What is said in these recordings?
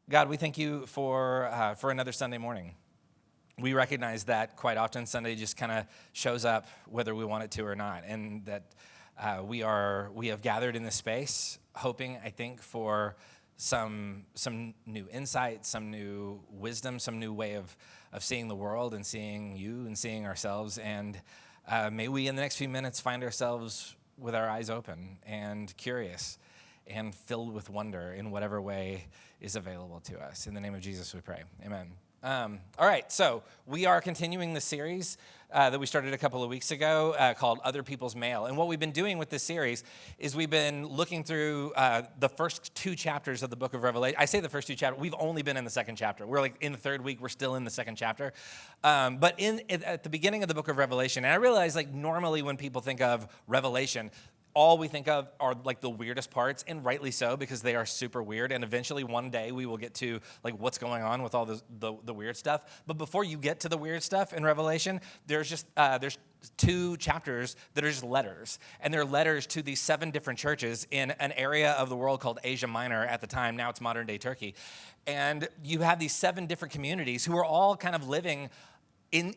God, we thank you for another Sunday morning. We recognize that quite often Sunday just kind of shows up whether we want it to or not, and that we have gathered in this space hoping, I think, for some new insight, some new wisdom, some new way of seeing the world and seeing you and seeing ourselves. And may we in the next few minutes find ourselves with our eyes open and curious and filled with wonder in whatever way is available to us. In the name of Jesus we pray, amen. All right, so we are continuing the series that we started a couple of weeks ago called Other People's Mail. And what we've been doing with this series is we've been looking through the first two chapters of the book of Revelation. I say the first two chapters. We've only been in the second chapter. We're like in the third week. We're still in the second chapter. But at the beginning of the book of Revelation, and I realize like normally when people think of Revelation, all we think of are like the weirdest parts, and rightly so, because they are super weird. And eventually one day we will get to like what's going on with all the weird stuff. But before you get to the weird stuff in Revelation, there's two chapters that are just letters. And they're letters to these 7 different churches in an area of the world called Asia Minor at the time. Now it's modern day Turkey. And you have these 7 different communities who are all kind of living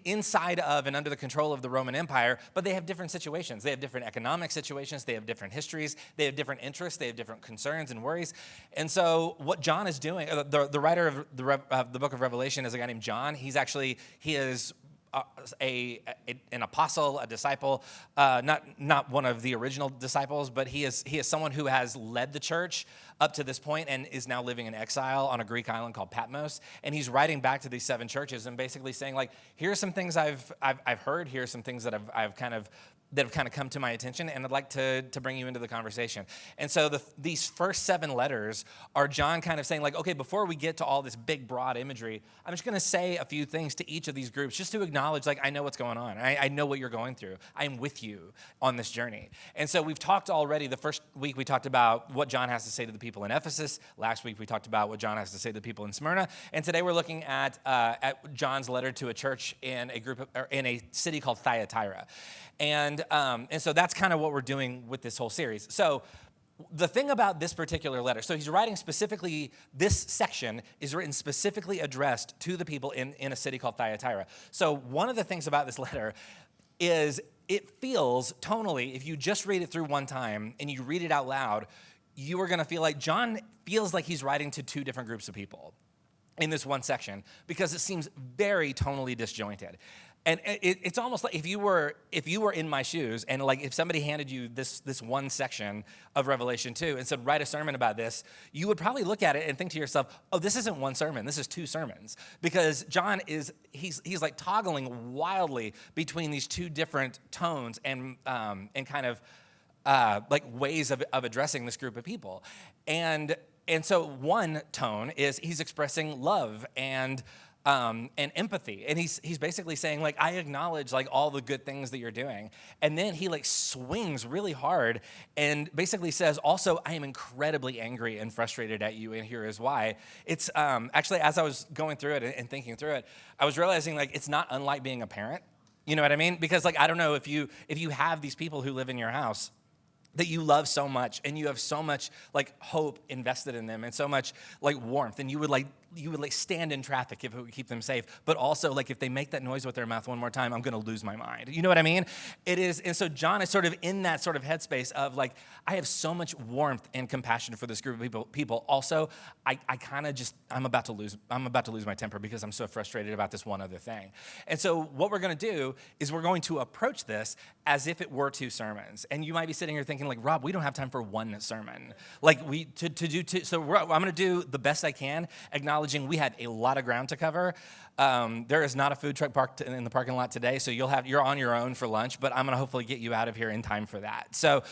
inside of and under the control of the Roman Empire, but they have different situations. They have different economic situations. They have different histories. They have different interests. They have different concerns and worries. And so what John is doing, the writer of the book of Revelation is a guy named John. He is an apostle, a disciple, not one of the original disciples, but he is someone who has led the church up to this point and is now living in exile on a Greek island called Patmos. And he's writing back to these 7 churches and basically saying, like, here's some things I've heard, here's some things that have kind of come to my attention, and I'd like to bring you into the conversation. And so these first 7 letters are John kind of saying, like, okay, before we get to all this big, broad imagery, I'm just going to say a few things to each of these groups just to acknowledge, like, I know what's going on. I know what you're going through. I'm with you on this journey. And so we've talked already. The first week we talked about what John has to say to the people in Ephesus. Last week we talked about what John has to say to the people in Smyrna. And today we're looking at John's letter to a church in a city called Thyatira. And so that's kind of what we're doing with this whole series. So the thing about this particular letter, so he's writing specifically, this section is written specifically addressed to the people in a city called Thyatira. So one of the things about this letter is it feels tonally, if you just read it through one time and you read it out loud, you are going to feel like John feels like he's writing to 2 different groups of people in this one section because it seems very tonally disjointed. And it's almost like if you were in my shoes and like if somebody handed you this one section of Revelation 2 and said, write a sermon about this, you would probably look at it and think to yourself, oh, this isn't one sermon, this is 2 sermons. Because John he's like toggling wildly between these 2 different tones and kind of like ways of addressing this group of people. And so one tone is he's expressing love and empathy. And he's basically saying, like, I acknowledge, like, all the good things that you're doing. And then he, like, swings really hard and basically says, also, I am incredibly angry and frustrated at you, and here is why. It's actually, as I was going through it and thinking through it, I was realizing, like, it's not unlike being a parent. You know what I mean? Because, like, I don't know if you have these people who live in your house that you love so much and you have so much like hope invested in them and so much like warmth, and you would stand in traffic if it would keep them safe, but also like if they make that noise with their mouth one more time, I'm going to lose my mind. You know what I mean? It is. And so John is sort of in that sort of headspace of like, I have so much warmth and compassion for this group of people. Also, I kind of just, I'm about to lose my temper because I'm so frustrated about this one other thing. And so what we're going to do is we're going to approach this as if it were 2 sermons. And you might be sitting here thinking like, Rob, we don't have time for one sermon. Like to do two. So I'm going to do the best I can, acknowledging we had a lot of ground to cover. There is not a food truck parked in the parking lot today, so you're on your own for lunch, but I'm going to hopefully get you out of here in time for that. So,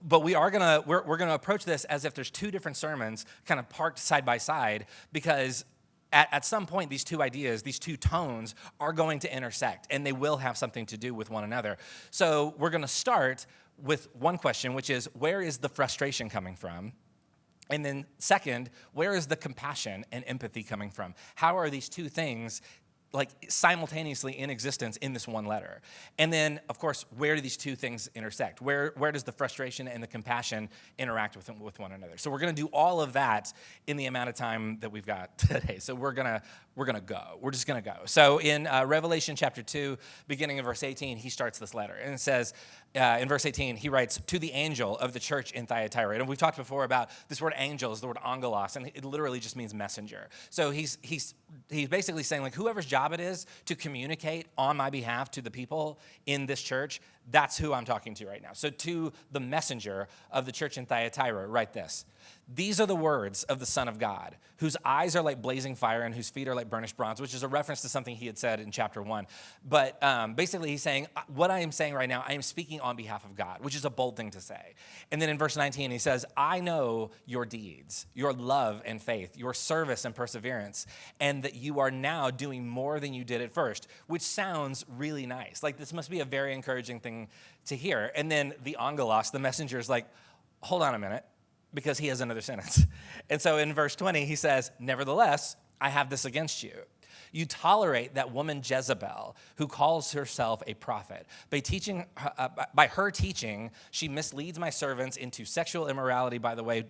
but we're going to approach this as if there's 2 different sermons kind of parked side by side, because at some point, these 2 ideas, these 2 tones are going to intersect, and they will have something to do with one another. So we're going to start with one question, which is, where is the frustration coming from? And then second, where is the compassion and empathy coming from? How are these 2 things like simultaneously in existence in this one letter. And then, of course, where do these two things intersect? Where does the frustration and the compassion interact with one another? So we're going to do all of that in the amount of time that we've got today. So we're gonna go. We're just gonna go. So in Revelation chapter 2, beginning of verse 18, he starts this letter, and it says in verse 18, he writes, "To the angel of the church in Thyatira." And we've talked before about this word angel is the word angelos, and it literally just means messenger. So he's basically saying, like, whoever's job it is to communicate on my behalf to the people in this church, that's who I'm talking to right now. So to the messenger of the church in Thyatira, write this: "These are the words of the Son of God, whose eyes are like blazing fire and whose feet are like burnished bronze," which is a reference to something he had said in chapter 1. But basically he's saying, what I am saying right now, I am speaking on behalf of God, which is a bold thing to say. And then in verse 19, he says, "I know your deeds, your love and faith, your service and perseverance, and that you are now doing more than you did at first," which sounds really nice. Like, this must be a very encouraging thing to hear. And then the angelos, the messenger, is like, hold on a minute, because he has another sentence. And so in verse 20, he says, "Nevertheless, I have this against you. You tolerate that woman Jezebel, who calls herself a prophet. By her teaching, she misleads my servants into sexual immorality." By the way,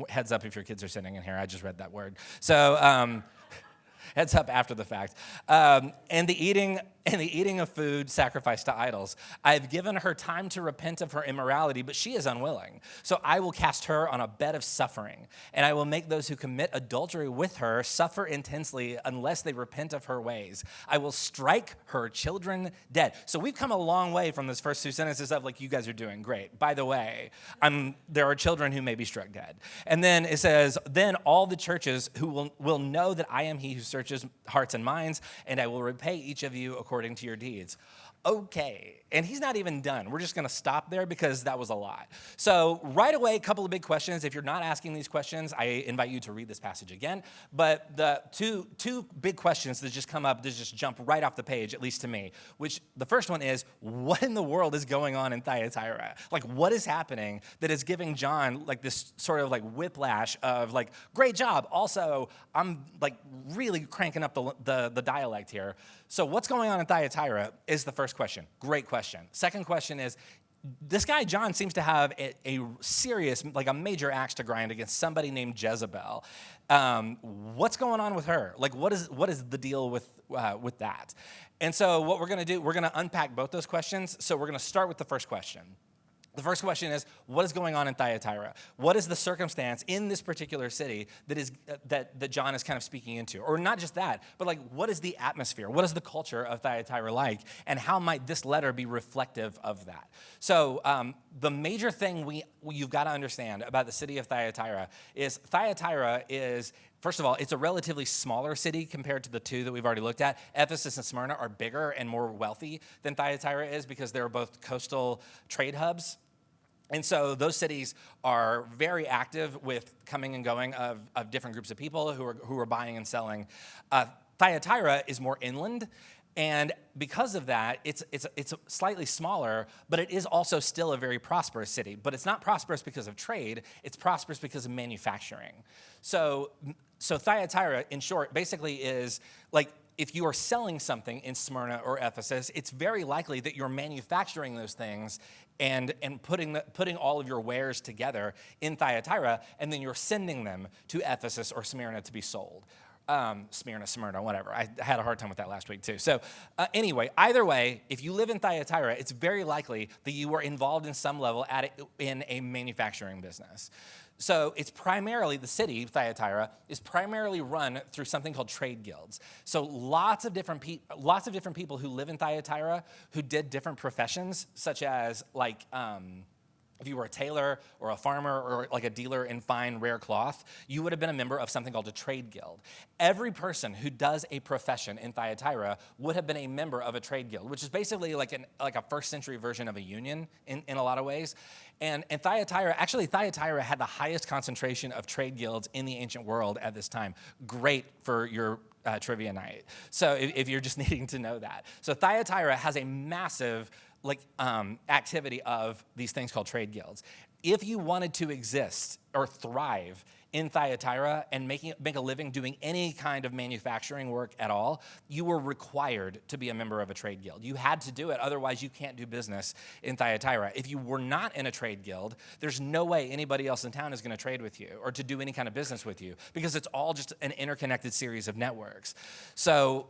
heads up if your kids are sitting in here. I just read that word. So heads up after the fact. "And the eating of food sacrificed to idols. I have given her time to repent of her immorality, but she is unwilling. So I will cast her on a bed of suffering, and I will make those who commit adultery with her suffer intensely unless they repent of her ways. I will strike her children dead." So we've come a long way from those first two sentences of, like, you guys are doing great. By the way, there are children who may be struck dead. And then it says, "Then all the churches who will know that I am he who searches hearts and minds, and I will repay each of you according to your deeds." Okay, and he's not even done. We're just going to stop there because that was a lot. So right away, a couple of big questions. If you're not asking these questions, I invite you to read this passage again. But the two big questions that just come up, that just jump right off the page, at least to me, which the first one is, what in the world is going on in Thyatira? Like, what is happening that is giving John, like, this sort of, like, whiplash of, like, great job. Also, I'm, like, really cranking up the dialect here. So what's going on in Thyatira is the first question. Great question. Second question is, this guy John seems to have a serious, like, a major axe to grind against somebody named Jezebel. What's going on with her? Like, what is the deal with that? And so what we're going to do, we're going to unpack both those questions. So we're going to start with the first question. The first question is, what is going on in Thyatira? What is the circumstance in this particular city that John is kind of speaking into? Or not just that, but, like, what is the atmosphere? What is the culture of Thyatira like? And how might this letter be reflective of that? So the major thing you've got to understand about the city of Thyatira is first of all, it's a relatively smaller city compared to the two that we've already looked at. Ephesus and Smyrna are bigger and more wealthy than Thyatira is because they're both coastal trade hubs. And so those cities are very active with coming and going of different groups of people who are buying and selling. Thyatira is more inland, and because of that, it's slightly smaller, but it is also still a very prosperous city. But it's not prosperous because of trade; it's prosperous because of manufacturing. So Thyatira, in short, basically is like, if you are selling something in Smyrna or Ephesus, it's very likely that you're manufacturing those things and putting all of your wares together in Thyatira, and then you're sending them to Ephesus or Smyrna to be sold. Smyrna, whatever. I had a hard time with that last week too. So anyway, either way, if you live in Thyatira, it's very likely that you are involved in some level in a manufacturing business. So it's primarily, the city, Thyatira, is primarily run through something called trade guilds. So lots of different people who live in Thyatira who did different professions, such as, like, if you were a tailor or a farmer or, like, a dealer in fine, rare cloth, you would have been a member of something called a trade guild. Every person who does a profession in Thyatira would have been a member of a trade guild, which is basically like a first century version of a union in a lot of ways. And Thyatira had the highest concentration of trade guilds in the ancient world at this time. Great for your trivia night. So if you're just needing to know that. So Thyatira has a massive activity of these things called trade guilds. If you wanted to exist or thrive in Thyatira and make a living doing any kind of manufacturing work at all, you were required to be a member of a trade guild. You had to do it, otherwise you can't do business in Thyatira. If you were not in a trade guild, there's no way anybody else in town is going to trade with you or to do any kind of business with you, because it's all just an interconnected series of networks. So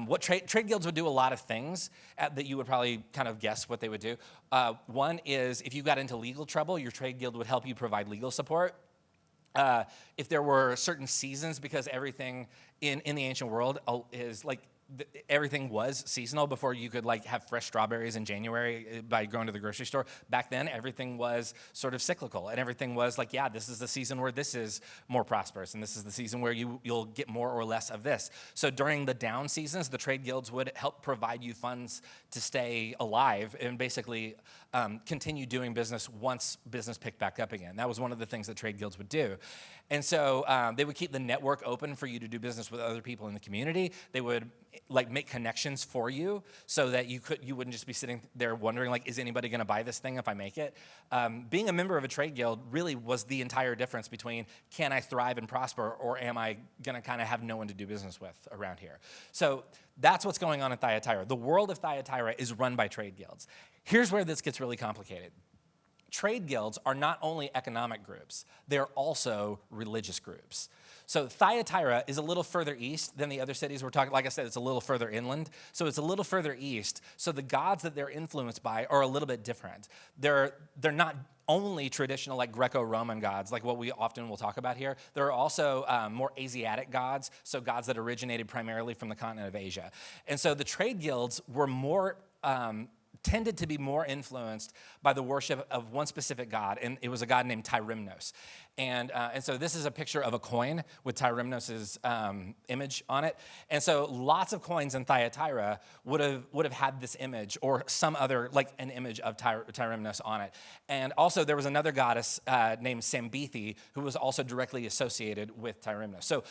what trade guilds would do a lot of things that you would probably kind of guess what they would do. One is if you got into legal trouble, your trade guild would help you provide legal support. If there were certain seasons, because everything in the ancient world is like, everything was seasonal. Before you could like have fresh strawberries in January by going to the grocery store. Back then, everything was sort of cyclical, and everything was like, yeah, this is the season where this is more prosperous, and this is the season where you'll get more or less of this. So during the down seasons, the trade guilds would help provide you funds to stay alive and basically continue doing business once business picked back up again. That was one of the things that trade guilds would do. And so they would keep the network open for you to do business with other people in the community. They would like make connections for you so that you wouldn't just be sitting there wondering like, is anybody going to buy this thing if I make it? Being a member of a trade guild really was the entire difference between can I thrive and prosper, or am I going to kind of have no one to do business with around here? So that's what's going on in Thyatira. The world of Thyatira is run by trade guilds. Here's where this gets really complicated. Trade guilds are not only economic groups, they're also religious groups. So Thyatira is a little further east than the other cities we're talking. Like I said, it's a little further inland. So it's a little further east. So the gods that they're influenced by are a little bit different. They're not only traditional like Greco-Roman gods, like what we often will talk about here. There are also more Asiatic gods, so gods that originated primarily from the continent of Asia. And so the trade guilds were more tended to be more influenced by the worship of one specific god, and it was a god named Tyrimnos. And so this is a picture of a coin with Tyrimnos' image on it. And so lots of coins in Thyatira would have had this image or some other, like an image of Tyrimnos on it. And also there was another goddess named Sambithi who was also directly associated with Tyrimnos. So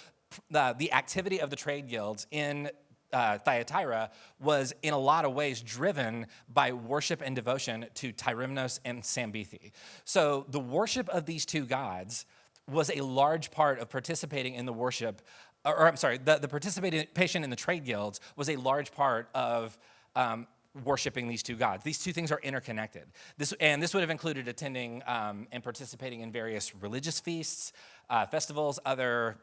the activity of the trade guilds in Thyatira was in a lot of ways driven by worship and devotion to Tyrimnos and Sambithi. So the worship of these two gods was a large part of participating in the worship, the participation in the trade guilds was a large part of worshiping these two gods. These two things are interconnected. This would have included attending and participating in various religious feasts, festivals, other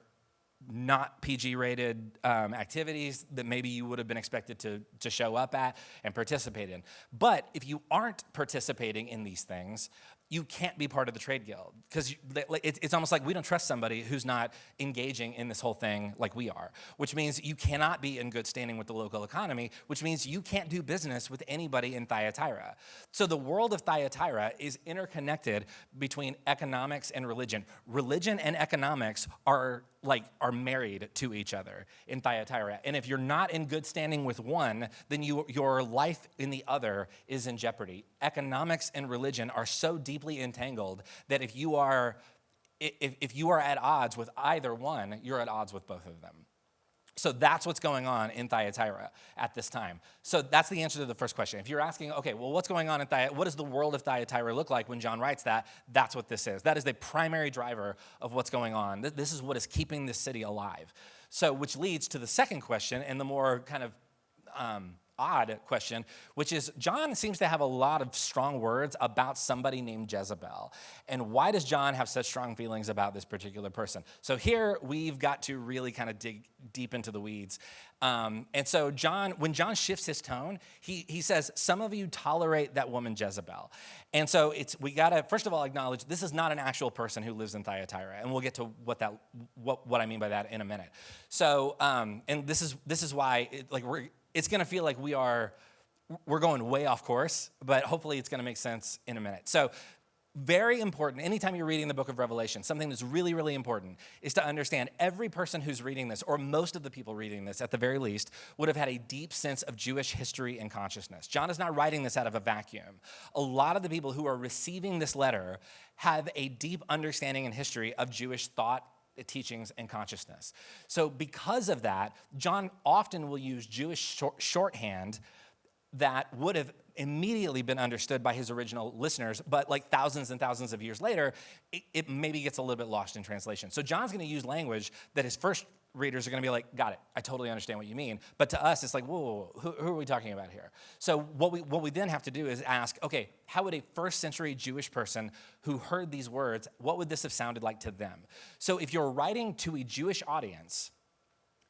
not PG-rated activities that maybe you would have been expected to show up at and participate in. But if you aren't participating in these things, you can't be part of the trade guild, because it's almost like we don't trust somebody who's not engaging in this whole thing like we are, which means you cannot be in good standing with the local economy, which means you can't do business with anybody in Thyatira. So the world of Thyatira is interconnected between economics and religion. Religion and economics are married to each other in Thyatira. And if you're not in good standing with one, then your life in the other is in jeopardy. Economics and religion are so deeply entangled that if you are at odds with either one, you're at odds with both of them. So that's what's going on in Thyatira at this time. So that's the answer to the first question. If you're asking, okay, well, what's going on in Thyatira? What does the world of Thyatira look like when John writes that? That's what this is. That is the primary driver of what's going on. This is what is keeping this city alive. So which leads to the second question and the more kind of odd question, which is John seems to have a lot of strong words about somebody named Jezebel. And why does John have such strong feelings about this particular person? So here we've got to really kind of dig deep into the weeds. And so when John shifts his tone, he says, some of you tolerate that woman Jezebel. And so we gotta, first of all, acknowledge this is not an actual person who lives in Thyatira. And we'll get to what I mean by that in a minute. So, and this is why it's going to feel like we're going way off course, but hopefully it's going to make sense in a minute. So very important, anytime you're reading the book of Revelation, something that's really, really important is to understand every person who's reading this, or most of the people reading this at the very least, would have had a deep sense of Jewish history and consciousness. John is not writing this out of a vacuum. A lot of the people who are receiving this letter have a deep understanding and history of Jewish thought, teachings, and consciousness. So because of that, John often will use Jewish shorthand that would have immediately been understood by his original listeners, but like thousands and thousands of years later, it maybe gets a little bit lost in translation. So John's going to use language that his first readers are going to be like, got it, I totally understand what you mean. But to us, it's like, whoa, who are we talking about here? So what we then have to do is ask, okay, how would a first century Jewish person who heard these words, what would this have sounded like to them? So if you're writing to a Jewish audience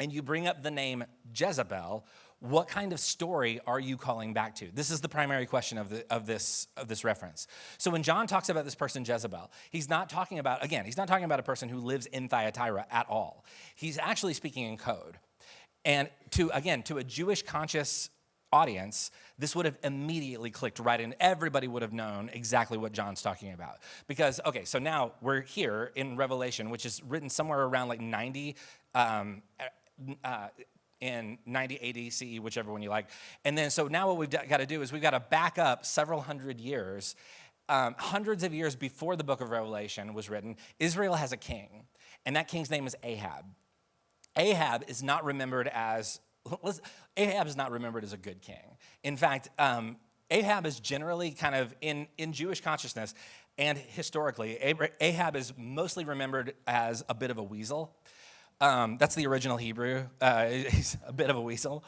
and you bring up the name Jezebel, what kind of story are you calling back to? This is the primary question of this reference. So when John talks about this person Jezebel, he's not talking about a person who lives in Thyatira at all. He's actually speaking in code. And to a Jewish conscious audience, this would have immediately clicked right in. Everybody would have known exactly what John's talking about. Because, okay, so now we're here in Revelation, which is written somewhere around like 90, in 90 AD, CE, whichever one you like. And then, so now what we've got to do is we've got to back up several hundred years. Hundreds of years before the book of Revelation was written, Israel has a king, and that king's name is Ahab. Ahab is not remembered as a good king. In fact, Ahab is generally kind of in Jewish consciousness and historically, Ahab is mostly remembered as a bit of a weasel. That's the original Hebrew. He's a bit of a weasel.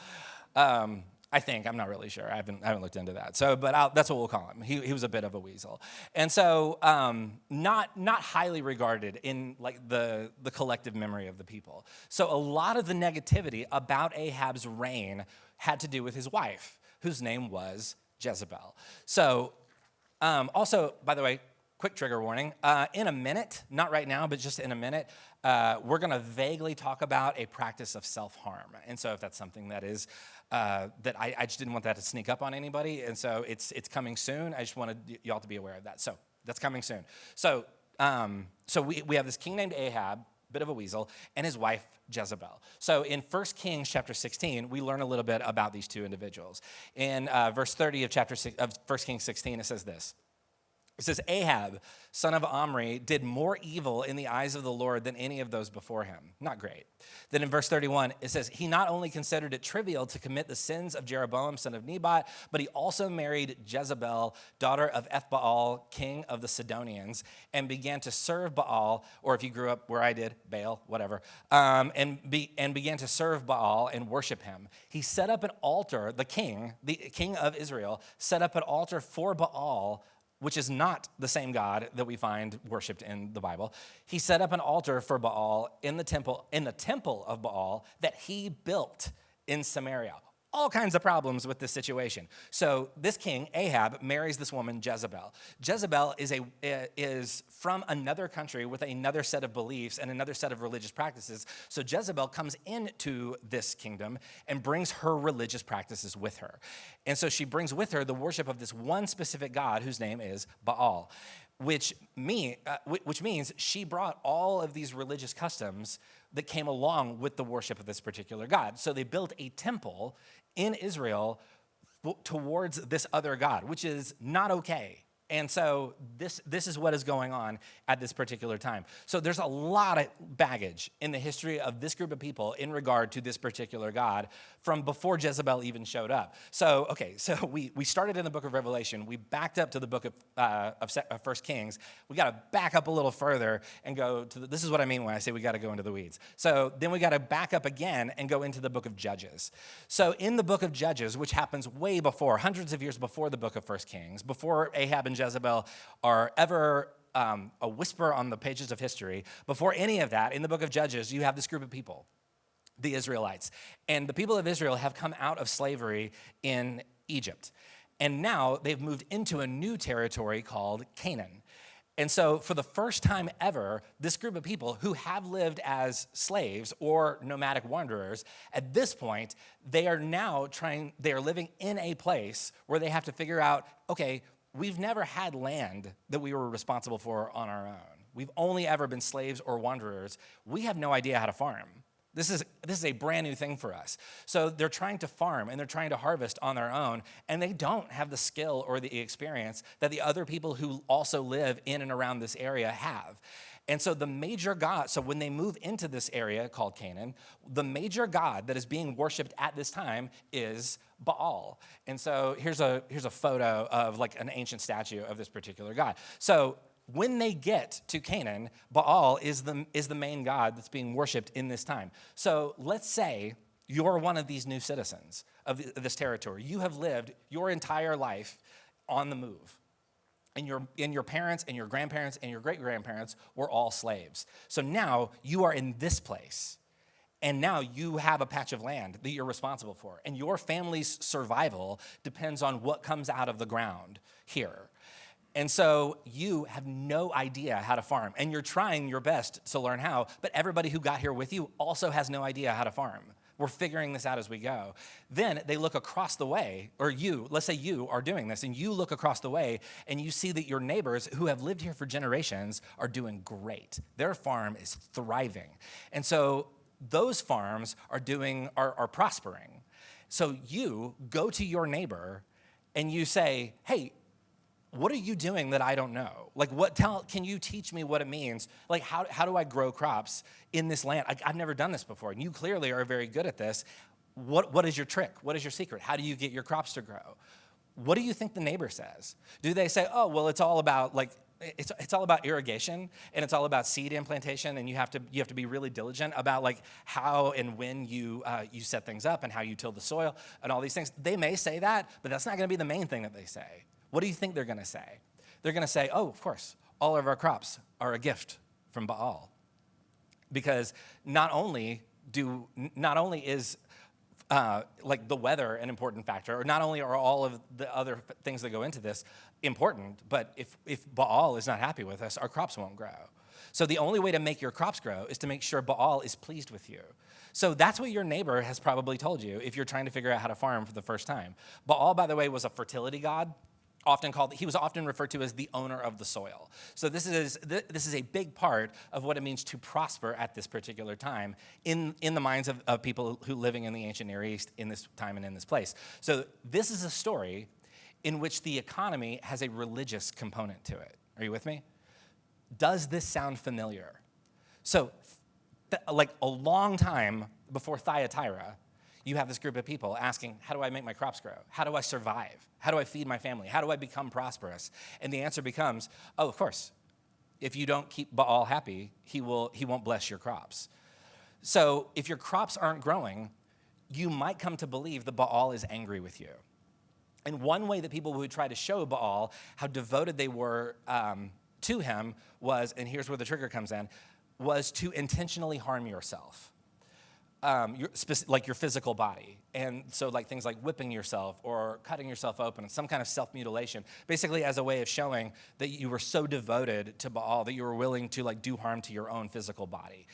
I think. I'm not really sure. I haven't looked into that. So, but that's what we'll call him. He was a bit of a weasel, and so not highly regarded in like the collective memory of the people. So a lot of the negativity about Ahab's reign had to do with his wife, whose name was Jezebel. So, also, by the way, quick trigger warning. In a minute, not right now, but just in a minute, we're going to vaguely talk about a practice of self-harm. And so if that's something that is, that I just didn't want that to sneak up on anybody. And so it's coming soon. I just wanted y'all to be aware of that. So that's coming soon. So we have this king named Ahab, bit of a weasel, and his wife Jezebel. So in 1 Kings chapter 16, we learn a little bit about these two individuals. In verse 30 of 1 Kings 16, it says this. It says, Ahab, son of Omri, did more evil in the eyes of the Lord than any of those before him. Not great. Then in verse 31, it says, he not only considered it trivial to commit the sins of Jeroboam, son of Nebat, but he also married Jezebel, daughter of Ethbaal, king of the Sidonians, and began to serve Baal, or if you grew up where I did, Baal, whatever, and began to serve Baal and worship him. He set up an altar, the king of Israel, set up an altar for Baal, which is not the same God that we find worshipped in the Bible. He set up an altar for Baal in the temple of Baal that he built in Samaria. All kinds of problems with this situation. So this king, Ahab, marries this woman, Jezebel. Jezebel is from another country with another set of beliefs and another set of religious practices. So Jezebel comes into this kingdom and brings her religious practices with her. And so she brings with her the worship of this one specific God whose name is Baal, which means she brought all of these religious customs that came along with the worship of this particular God. So they built a temple in Israel towards this other God, which is not okay. And so this is what is going on at this particular time. So there's a lot of baggage in the history of this group of people in regard to this particular God from before Jezebel even showed up. So, okay, so we started in the book of Revelation. We backed up to the book of 1 Kings. We got to back up a little further and go to this is what I mean when I say we got to go into the weeds. So then we got to back up again and go into the book of Judges. So in the book of Judges, which happens way before, hundreds of years before the book of 1 Kings, before Ahab and Jezebel are ever a whisper on the pages of history, before any of that, in the book of Judges, you have this group of people, the Israelites. And the people of Israel have come out of slavery in Egypt. And now they've moved into a new territory called Canaan. And so for the first time ever, this group of people who have lived as slaves or nomadic wanderers, at this point, they are living in a place where they have to figure out, okay, we've never had land that we were responsible for on our own. We've only ever been slaves or wanderers. We have no idea how to farm. This is a brand new thing for us. So they're trying to farm and they're trying to harvest on their own, and they don't have the skill or the experience that the other people who also live in and around this area have. And so the major god, so when they move into this area called Canaan, the major god that is being worshiped at this time is Baal. And so here's a photo of like an ancient statue of this particular god. So when they get to Canaan, Baal is the main god that's being worshiped in this time. So let's say you're one of these new citizens of this territory. You have lived your entire life on the move. And your parents and your grandparents and your great-grandparents were all slaves. So now you are in this place. And now you have a patch of land that you're responsible for. And your family's survival depends on what comes out of the ground here. And so you have no idea how to farm, and you're trying your best to learn how, but everybody who got here with you also has no idea how to farm. We're figuring this out as we go. Then they look across the way, or let's say you are doing this, and you look across the way, and you see that your neighbors who have lived here for generations are doing great. Their farm is thriving. And so those farms are prospering. So you go to your neighbor, and you say, hey, what are you doing that I don't know? Like, can you teach me what it means? Like, how do I grow crops in this land? I've never done this before, and you clearly are very good at this. What is your trick? What is your secret? How do you get your crops to grow? What do you think the neighbor says? Do they say, oh, well, it's all about it's all about irrigation, and it's all about seed implantation, and you have to be really diligent about like how and when you set things up and how you till the soil and all these things. They may say that, but that's not going to be the main thing that they say. What do you think they're going to say? They're going to say, oh, of course, all of our crops are a gift from Baal. Because not only is like the weather an important factor, or not only are all of the other things that go into this important, but if Baal is not happy with us, our crops won't grow. So the only way to make your crops grow is to make sure Baal is pleased with you. So that's what your neighbor has probably told you if you're trying to figure out how to farm for the first time. Baal, by the way, was a fertility god. He was often referred to as the owner of the soil. So this is a big part of what it means to prosper at this particular time in the minds of people who living in the ancient Near East in this time and in this place. So this is a story in which the economy has a religious component to it. Are you with me? Does this sound familiar? So like a long time before Thyatira, you have this group of people asking, how do I make my crops grow? How do I survive? How do I feed my family? How do I become prosperous? And the answer becomes, oh, of course, if you don't keep Baal happy, he won't bless your crops. So if your crops aren't growing, you might come to believe that Baal is angry with you. And one way that people would try to show Baal how devoted they were to him was, and here's where the trigger comes in, was to intentionally harm yourself. Like your physical body. And so like things like whipping yourself or cutting yourself open, some kind of self-mutilation, basically as a way of showing that you were so devoted to Baal that you were willing to like do harm to your own physical body.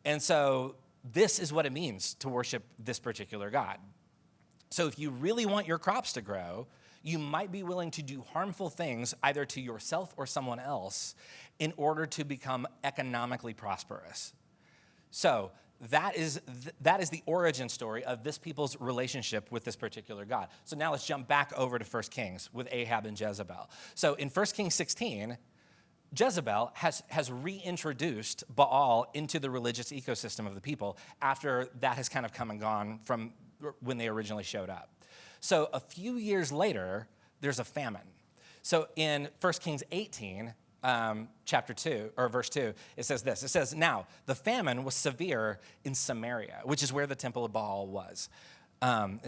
And so this is what it means to worship this particular god. So if you really want your crops to grow, you might be willing to do harmful things either to yourself or someone else in order to become economically prosperous. So that is the origin story of this people's relationship with this particular god. So now let's jump back over to 1 Kings with Ahab and Jezebel. So in 1 Kings 16, Jezebel has reintroduced Baal into the religious ecosystem of the people after that has kind of come and gone from when they originally showed up. So a few years later, there's a famine. So in 1 Kings 18, chapter 2, or verse 2, it says this. It says, now, the famine was severe in Samaria, which is where the temple of Baal was.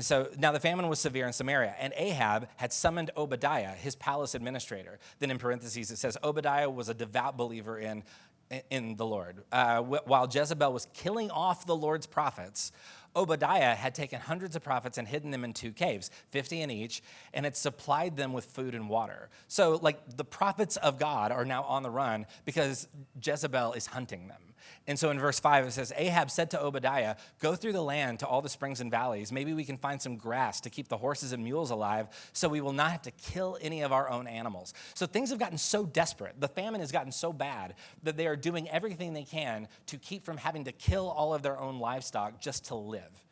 So now the famine was severe in Samaria, and Ahab had summoned Obadiah, his palace administrator. Then in parentheses, it says, Obadiah was a devout believer in the Lord. While Jezebel was killing off the Lord's prophets, Obadiah had taken hundreds of prophets and hidden them in 2 caves, 50 in each, and had supplied them with food and water. So, like, the prophets of God are now on the run because Jezebel is hunting them. And so in verse 5, it says, Ahab said to Obadiah, go through the land to all the springs and valleys. Maybe we can find some grass to keep the horses and mules alive so we will not have to kill any of our own animals. So things have gotten so desperate. The famine has gotten so bad that they are doing everything they can to keep from having to kill all of their own livestock just to live.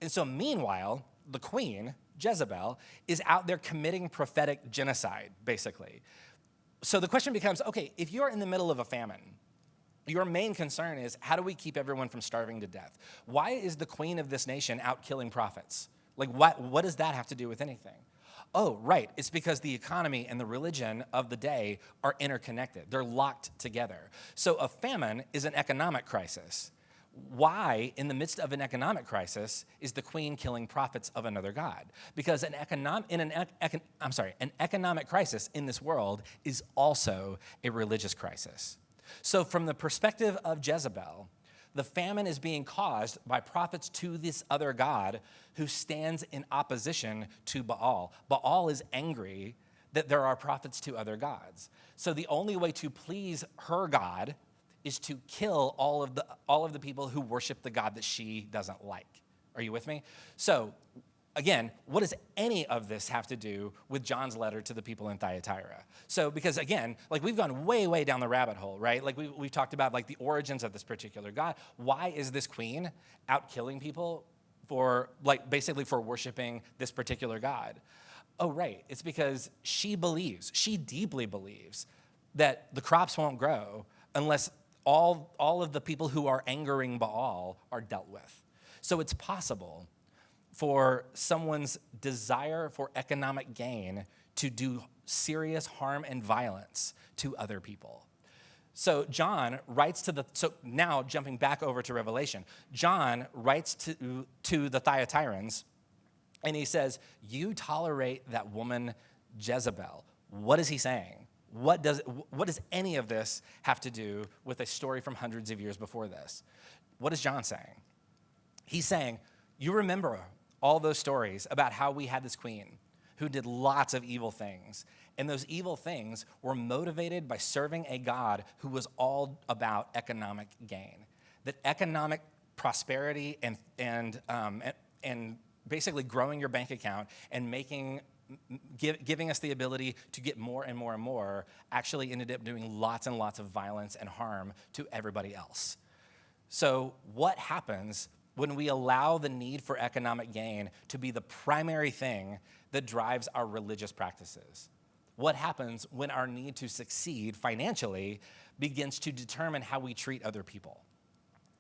And so meanwhile, the queen, Jezebel, is out there committing prophetic genocide, basically. So the question becomes, okay, if you're in the middle of a famine, your main concern is, how do we keep everyone from starving to death? Why is the queen of this nation out killing prophets? Like, what does that have to do with anything? Oh, right, it's because the economy and the religion of the day are interconnected. They're locked together. So a famine is an economic crisis. Why, in the midst of an economic crisis, is the queen killing prophets of another god? Because an economic crisis in this world is also a religious crisis. So from the perspective of Jezebel, the famine is being caused by prophets to this other god who stands in opposition to Baal. Baal is angry that there are prophets to other gods. So the only way to please her god is to kill all of the people who worship the god that she doesn't like. Are you with me? So again, what does any of this have to do with John's letter to the people in Thyatira? So, because again, like we've gone way, way down the rabbit hole, right? Like we've talked about like the origins of this particular god. Why is this queen out killing people for like basically for worshiping this particular god? Oh, right. It's because she deeply believes that the crops won't grow unless all of the people who are angering Baal are dealt with. So it's possible for someone's desire for economic gain to do serious harm and violence to other people. So John writes so now jumping back over to Revelation, John writes to the Thyatirans, and he says, you tolerate that woman Jezebel. What is he saying? What does any of this have to do with a story from hundreds of years before this? What is John saying? He's saying, you remember all those stories about how we had this queen who did lots of evil things. And those evil things were motivated by serving a God who was all about economic gain. That economic prosperity and basically growing your bank account and giving us the ability to get more and more and more actually ended up doing lots and lots of violence and harm to everybody else. So what happens when we allow the need for economic gain to be the primary thing that drives our religious practices? What happens when our need to succeed financially begins to determine how we treat other people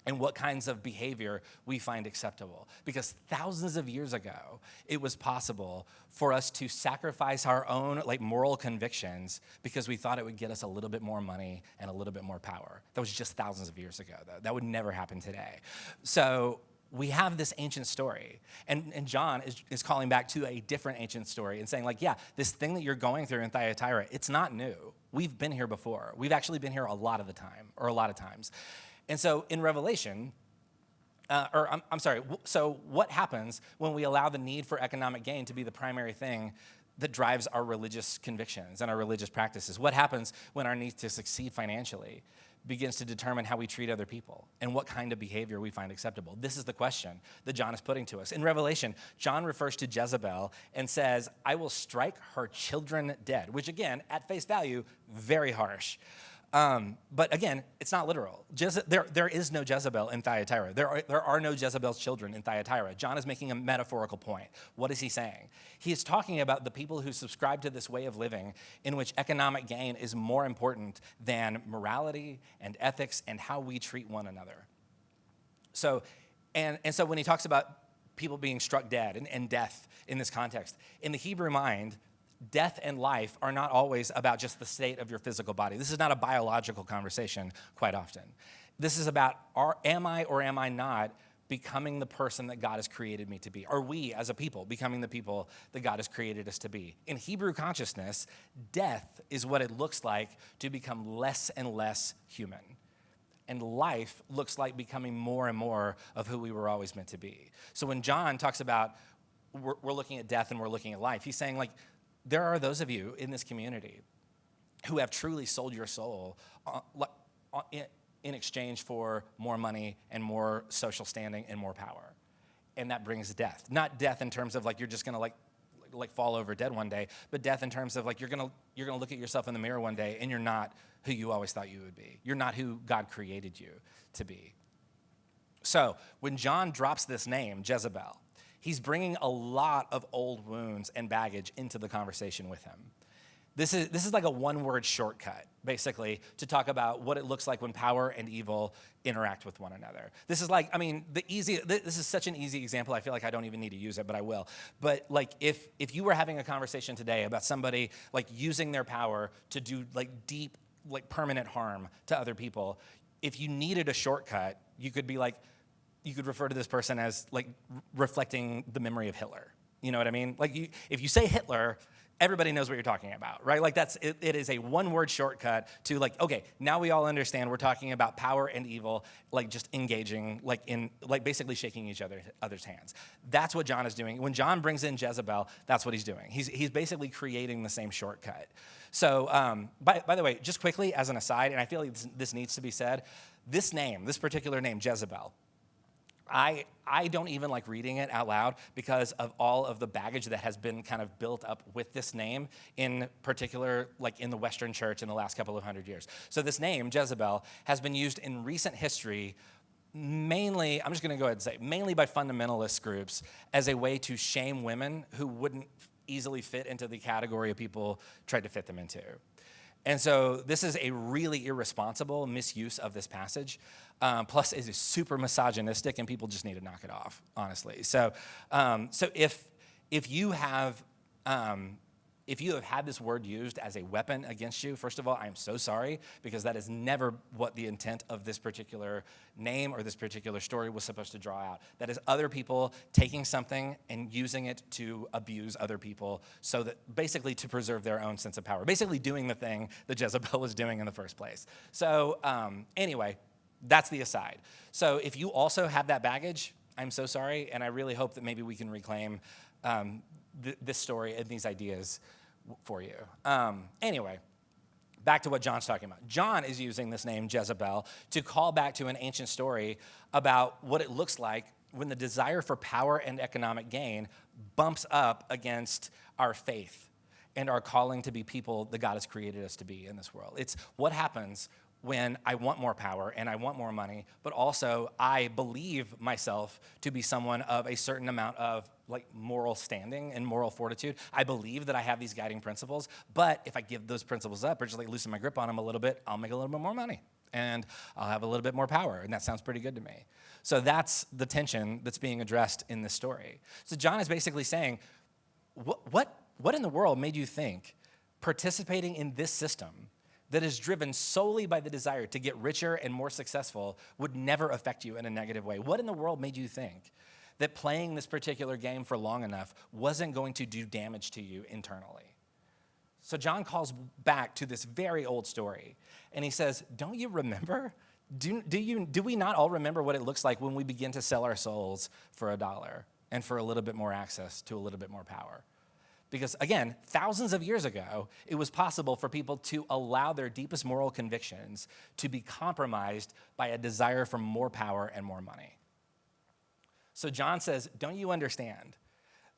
and what kinds of behavior we find acceptable? Because thousands of years ago, it was possible for us to sacrifice our own moral convictions because we thought it would get us a little bit more money and a little bit more power. That was just thousands of years ago, though. That would never happen today. So we have this ancient story, and John is calling back to a different ancient story and saying, this thing that you're going through in Thyatira, it's not new. We've been here before. We've actually been here a lot of times. And so in Revelation, so what happens when we allow the need for economic gain to be the primary thing that drives our religious convictions and our religious practices? What happens when our need to succeed financially begins to determine how we treat other people and what kind of behavior we find acceptable? This is the question that John is putting to us. In Revelation, John refers to Jezebel and says, I will strike her children dead, which again, at face value, very harsh. But again, it's not literal. There is no Jezebel in Thyatira. There are no Jezebel's children in Thyatira. John is making a metaphorical point. What is he saying? He is talking about the people who subscribe to this way of living in which economic gain is more important than morality and ethics and how we treat one another. So, and so when he talks about people being struck dead and death in this context, in the Hebrew mind, death and life are not always about just the state of your physical body. This is not a biological conversation quite often. This is about, am I or am I not becoming the person that God has created me to be? Are we as a people becoming the people that God has created us to be? In Hebrew consciousness, death is what it looks like to become less and less human. And life looks like becoming more and more of who we were always meant to be. So when John talks about we're looking at death and we're looking at life, he's saying there are those of you in this community who have truly sold your soul in exchange for more money and more social standing and more power. And that brings death. Not death in terms of like you're just gonna like fall over dead one day, but death in terms of like you're gonna look at yourself in the mirror one day and you're not who you always thought you would be. You're not who God created you to be. So when John drops this name, Jezebel, he's bringing a lot of old wounds and baggage into the conversation with him. This is like a one-word shortcut, basically, to talk about what it looks like when power and evil interact with one another. This is like, I mean, this is such an easy example, I feel like I don't even need to use it, but I will. But like, if you were having a conversation today about somebody like using their power to do like deep, like permanent harm to other people, if you needed a shortcut, you could be like, you could refer to this person as like reflecting the memory of Hitler. You know what I mean? Like if you say Hitler, everybody knows what you're talking about, right? Like it is a one-word shortcut to like, okay, now we all understand we're talking about power and evil, like just engaging, like in, like basically shaking each other's hands. That's what John is doing. When John brings in Jezebel, that's what he's doing. He's basically creating the same shortcut. So, by the way, just quickly as an aside, and I feel like this needs to be said, this particular name, Jezebel, I don't even like reading it out loud because of all of the baggage that has been kind of built up with this name, in particular, like in the Western church in the last couple of hundred years. So this name, Jezebel, has been used in recent history mainly, I'm just going to go ahead and say, mainly by fundamentalist groups as a way to shame women who wouldn't easily fit into the category of people tried to fit them into. And so this is a really irresponsible misuse of this passage. Plus, it is super misogynistic, and people just need to knock it off, honestly. So if you have had this word used as a weapon against you, first of all, I'm so sorry, because that is never what the intent of this particular name or this particular story was supposed to draw out. That is other people taking something and using it to abuse other people, so that basically to preserve their own sense of power, basically doing the thing that Jezebel was doing in the first place. So anyway, that's the aside. So if you also have that baggage, I'm so sorry, and I really hope that maybe we can reclaim this story and these ideas for you. Anyway, back to what John's talking about. John is using this name, Jezebel, to call back to an ancient story about what it looks like when the desire for power and economic gain bumps up against our faith and our calling to be people that God has created us to be in this world. It's what happens when I want more power and I want more money, but also I believe myself to be someone of a certain amount of like moral standing and moral fortitude. I believe that I have these guiding principles, but if I give those principles up or just like loosen my grip on them a little bit, I'll make a little bit more money and I'll have a little bit more power, and that sounds pretty good to me. So that's the tension that's being addressed in this story. So John is basically saying, what in the world made you think participating in this system that is driven solely by the desire to get richer and more successful would never affect you in a negative way? What in the world made you think that playing this particular game for long enough wasn't going to do damage to you internally? So John calls back to this very old story, and he says, don't you remember? Do we not all remember what it looks like when we begin to sell our souls for $1 and for a little bit more access to a little bit more power? Because again, thousands of years ago, it was possible for people to allow their deepest moral convictions to be compromised by a desire for more power and more money. So John says, don't you understand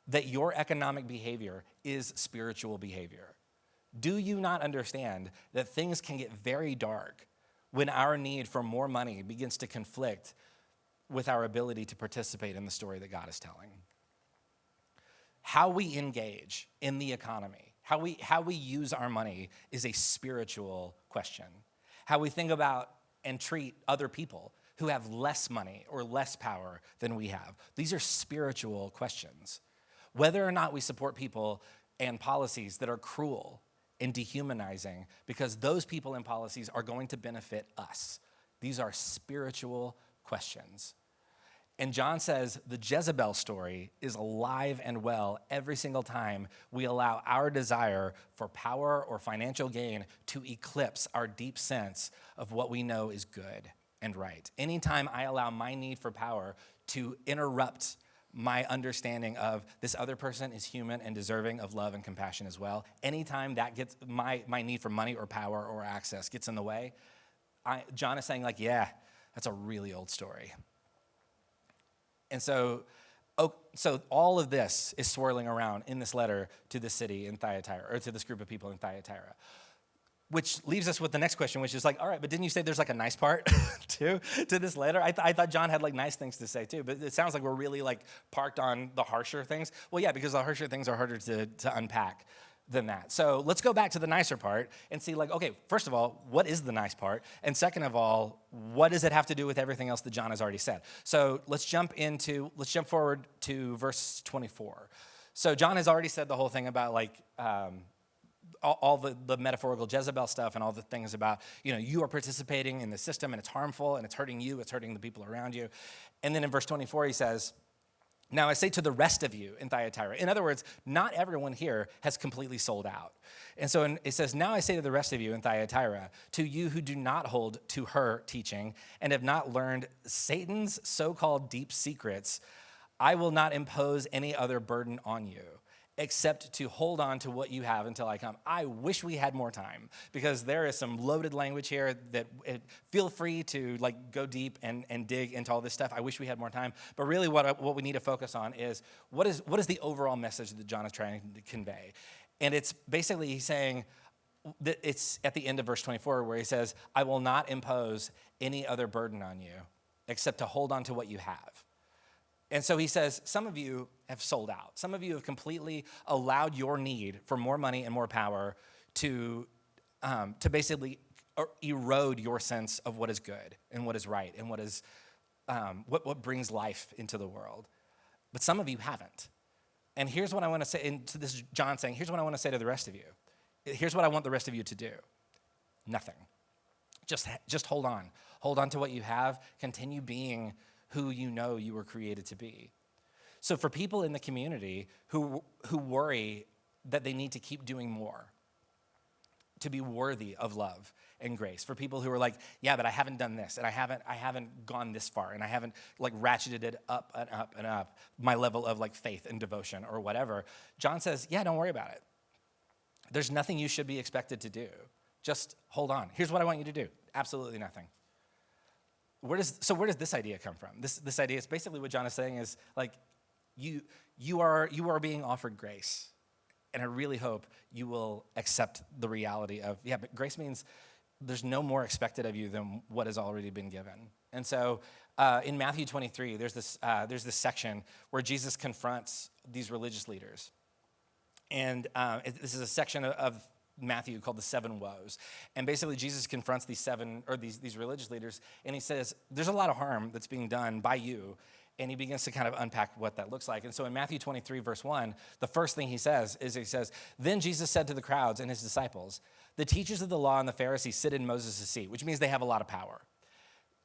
that your economic behavior is spiritual behavior? Do you not understand that things can get very dark when our need for more money begins to conflict with our ability to participate in the story that God is telling? How we engage in the economy, how we use our money is a spiritual question. How we think about and treat other people who have less money or less power than we have. These are spiritual questions. Whether or not we support people and policies that are cruel and dehumanizing, because those people and policies are going to benefit us. These are spiritual questions. And John says the Jezebel story is alive and well every single time we allow our desire for power or financial gain to eclipse our deep sense of what we know is good and right. Anytime I allow my need for power to interrupt my understanding of this other person is human and deserving of love and compassion as well, anytime that gets my need for money or power or access gets in the way, John is saying like, yeah, that's a really old story. And so all of this is swirling around in this letter to the city in Thyatira, or to this group of people in Thyatira. Which leaves us with the next question, which is like, all right, but didn't you say there's like a nice part too to this letter? I thought John had like nice things to say too, but it sounds like we're really like parked on the harsher things. Well, yeah, because the harsher things are harder to unpack than that. So let's go back to the nicer part and see like, okay, first of all, what is the nice part? And second of all, what does it have to do with everything else that John has already said? So let's jump forward to verse 24. So John has already said the whole thing about like, all the metaphorical Jezebel stuff and all the things about, you are participating in the system and it's harmful and it's hurting you, it's hurting the people around you. And then in verse 24, he says, now I say to the rest of you in Thyatira. In other words, not everyone here has completely sold out. And so it says, now I say to the rest of you in Thyatira, to you who do not hold to her teaching and have not learned Satan's so-called deep secrets, I will not impose any other burden on you, except to hold on to what you have until I come. I wish we had more time, because there is some loaded language here that feel free to like go deep and dig into all this stuff. I wish we had more time. But really what we need to focus on is what is the overall message that John is trying to convey? And it's basically he's saying that it's at the end of verse 24 where he says, I will not impose any other burden on you except to hold on to what you have. And so he says, some of you have sold out. Some of you have completely allowed your need for more money and more power to basically erode your sense of what is good and what is right and what is what brings life into the world. But some of you haven't. And here's what I want to say, and to this John saying, here's what I want to say to the rest of you. Here's what I want the rest of you to do. Nothing. Just hold on. Hold on to what you have. Continue being who you know you were created to be. So for people in the community who worry that they need to keep doing more to be worthy of love and grace, for people who are like, yeah, but I haven't done this, and I haven't gone this far, and I haven't like ratcheted it up and up and up, my level of like faith and devotion or whatever, John says, yeah, don't worry about it. There's nothing you should be expected to do. Just hold on. Here's what I want you to do. Absolutely nothing. Where does this idea come from? This idea is basically what John is saying is like, you are being offered grace. And I really hope you will accept the reality of, yeah, but grace means there's no more expected of you than what has already been given. And so in Matthew 23, there's this section where Jesus confronts these religious leaders. And this is a section of Matthew called the 7 woes. And basically Jesus confronts these religious leaders, and he says, there's a lot of harm that's being done by you. And he begins to kind of unpack what that looks like. And so in Matthew 23, verse 1, the first thing he says, then Jesus said to the crowds and his disciples, the teachers of the law and the Pharisees sit in Moses' seat, which means they have a lot of power.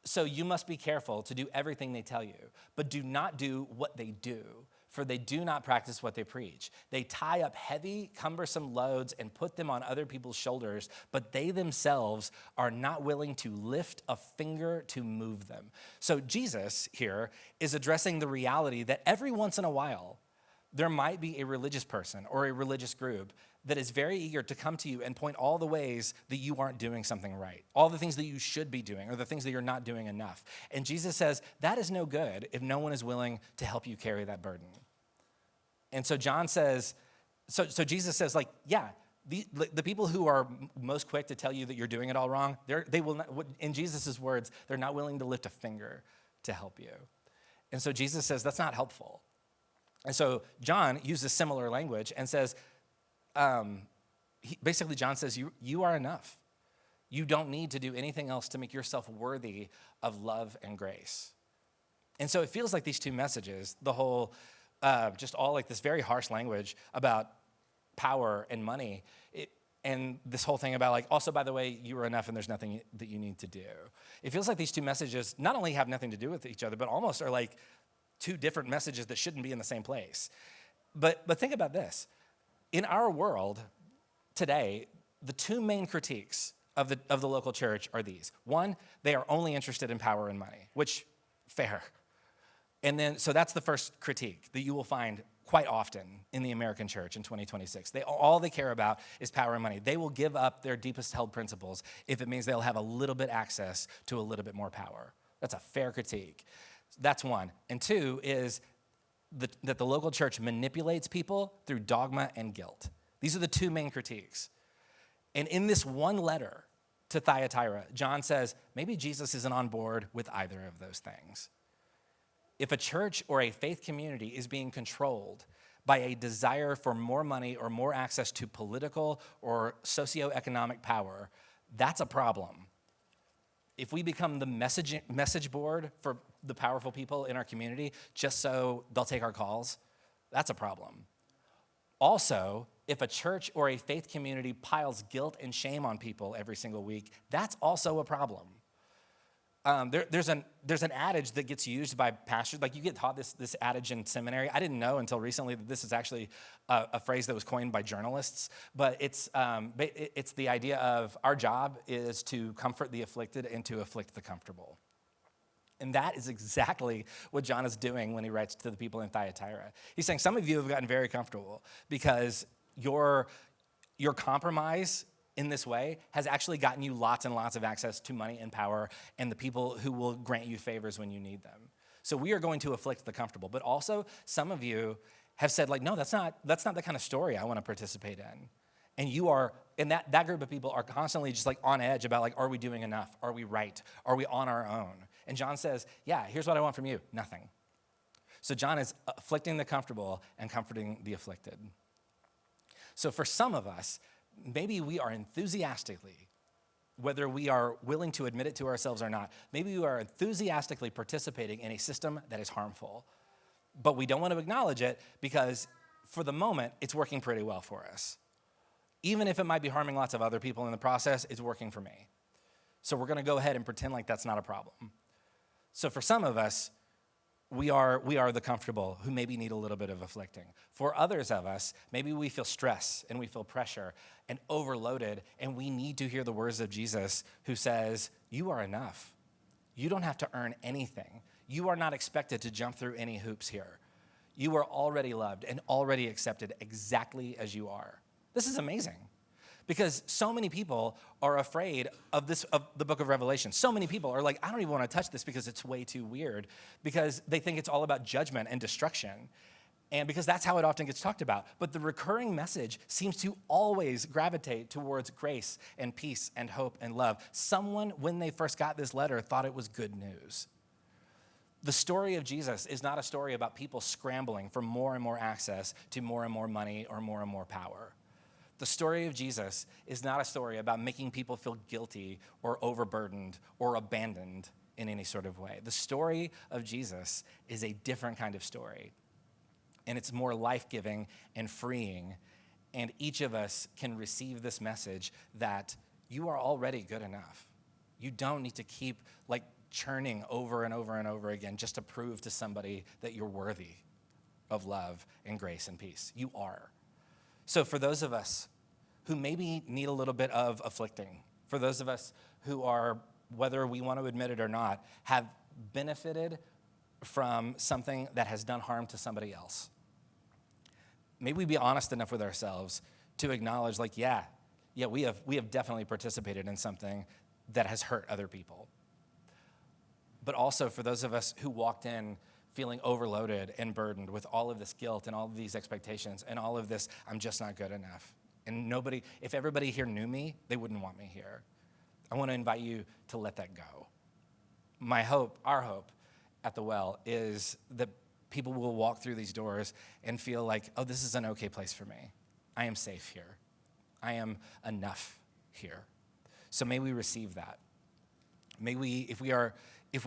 So you must be careful to do everything they tell you, but do not do what they do, for they do not practice what they preach. They tie up heavy, cumbersome loads and put them on other people's shoulders, but they themselves are not willing to lift a finger to move them. So Jesus here is addressing the reality that every once in a while, there might be a religious person or a religious group that is very eager to come to you and point all the ways that you aren't doing something right, all the things that you should be doing or the things that you're not doing enough. And Jesus says, that is no good if no one is willing to help you carry that burden. And so John says, so Jesus says, like, yeah, the people who are most quick to tell you that you're doing it all wrong, they will not, in Jesus' words, they're not willing to lift a finger to help you. And so Jesus says, that's not helpful. And so John uses similar language and says, basically John says, you are enough. You don't need to do anything else to make yourself worthy of love and grace. And so it feels like these two messages, the whole, just all like this very harsh language about power and money, and this whole thing about like, also, by the way, you are enough and there's nothing that you need to do. It feels like these two messages not only have nothing to do with each other, but almost are like two different messages that shouldn't be in the same place. But think about this. In our world today, the two main critiques of the local church are these. One, they are only interested in power and money, which, fair. And then, so that's the first critique that you will find quite often in the American church in 2026. All they care about is power and money. They will give up their deepest held principles if it means they'll have a little bit access to a little bit more power. That's a fair critique. That's one. And two is that the local church manipulates people through dogma and guilt. These are the two main critiques. And in this one letter to Thyatira, John says, maybe Jesus isn't on board with either of those things. If a church or a faith community is being controlled by a desire for more money or more access to political or socioeconomic power, that's a problem. If we become the message board for the powerful people in our community just so they'll take our calls, that's a problem. Also, if a church or a faith community piles guilt and shame on people every single week, that's also a problem. There's an adage that gets used by pastors. Like you get taught this adage in seminary. I didn't know until recently that this is actually a phrase that was coined by journalists. But it's the idea of our job is to comfort the afflicted and to afflict the comfortable. And that is exactly what John is doing when he writes to the people in Thyatira. He's saying some of you have gotten very comfortable because your compromise in this way has actually gotten you lots and lots of access to money and power and the people who will grant you favors when you need them. So we are going to afflict the comfortable. But also, some of you have said, like, no, that's not the kind of story I want to participate in. And you are, and that group of people are constantly just like on edge about like, are we doing enough? Are we right? Are we on our own? And John says, yeah, here's what I want from you, nothing. So John is afflicting the comfortable and comforting the afflicted. So for some of us, maybe we are enthusiastically, whether we are willing to admit it to ourselves or not, maybe we are enthusiastically participating in a system that is harmful, but we don't want to acknowledge it because for the moment, it's working pretty well for us. Even if it might be harming lots of other people in the process, it's working for me. So we're going to go ahead and pretend like that's not a problem. So for some of us, we are the comfortable who maybe need a little bit of afflicting. For others of us, maybe we feel stress and we feel pressure and overloaded, and we need to hear the words of Jesus who says, you are enough. You don't have to earn anything. You are not expected to jump through any hoops here. You are already loved and already accepted exactly as you are. This is amazing. Because so many people are afraid of the book of Revelation. So many people are like, I don't even want to touch this because it's way too weird, because they think it's all about judgment and destruction. And because that's how it often gets talked about. But the recurring message seems to always gravitate towards grace and peace and hope and love. Someone, when they first got this letter, thought it was good news. The story of Jesus is not a story about people scrambling for more and more access to more and more money or more and more power. The story of Jesus is not a story about making people feel guilty or overburdened or abandoned in any sort of way. The story of Jesus is a different kind of story, and it's more life-giving and freeing, and each of us can receive this message that you are already good enough. You don't need to keep like churning over and over and over again just to prove to somebody that you're worthy of love and grace and peace. You are. So for those of us who maybe need a little bit of afflicting, for those of us who are, whether we want to admit it or not, have benefited from something that has done harm to somebody else, may we be honest enough with ourselves to acknowledge, like, yeah, we have definitely participated in something that has hurt other people. But also for those of us who walked in feeling overloaded and burdened with all of this guilt and all of these expectations and all of this, I'm just not good enough. And if everybody here knew me, they wouldn't want me here. I want to invite you to let that go. My hope, our hope at the Well is that people will walk through these doors and feel like, oh, this is an okay place for me. I am safe here. I am enough here. So may we receive that. May we, if we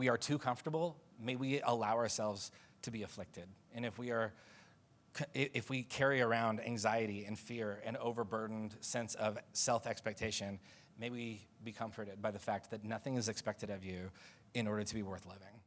are too comfortable, may we allow ourselves to be afflicted. And if we carry around anxiety and fear and overburdened sense of self-expectation, may we be comforted by the fact that nothing is expected of you in order to be worth living.